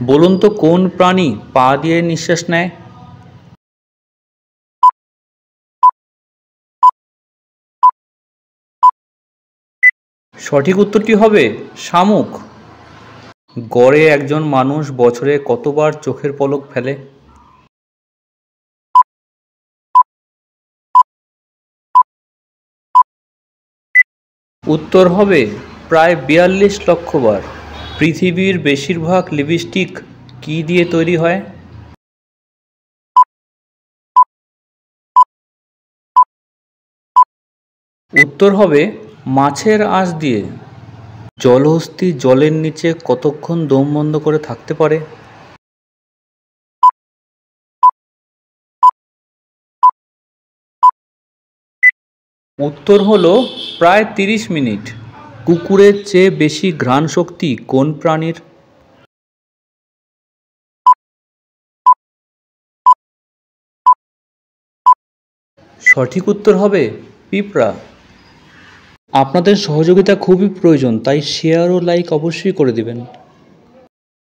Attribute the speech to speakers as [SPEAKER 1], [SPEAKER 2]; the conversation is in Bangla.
[SPEAKER 1] বলুন তো কোন প্রাণী পা দিয়ে নিঃশ্বাস নেয়? সঠিক উত্তরটি হবে শামুক। গড়ে একজন মানুষ বছরে কতবার চোখের পলক ফেলে? উত্তর হবে প্রায় ৪২ লক্ষ বার। পৃথিবীর বেশিরভাগ লিপস্টিক কি দিয়ে তৈরি হয়? উত্তর হবে মাছের আঁশ দিয়ে। জলহস্তী জলের নিচে কতক্ষণ দম বন্ধ করে থাকতে পারে? উত্তর হলো প্রায় ৩০ মিনিট। কুকুরের চেয়ে বেশি ঘ্রাণ শক্তি কোন প্রাণীর? সঠিক উত্তর হবে পিঁপড়া। আপনাদের সহযোগিতা খুবই প্রয়োজন, তাই শেয়ার ও লাইক অবশ্যই করে দিবেন।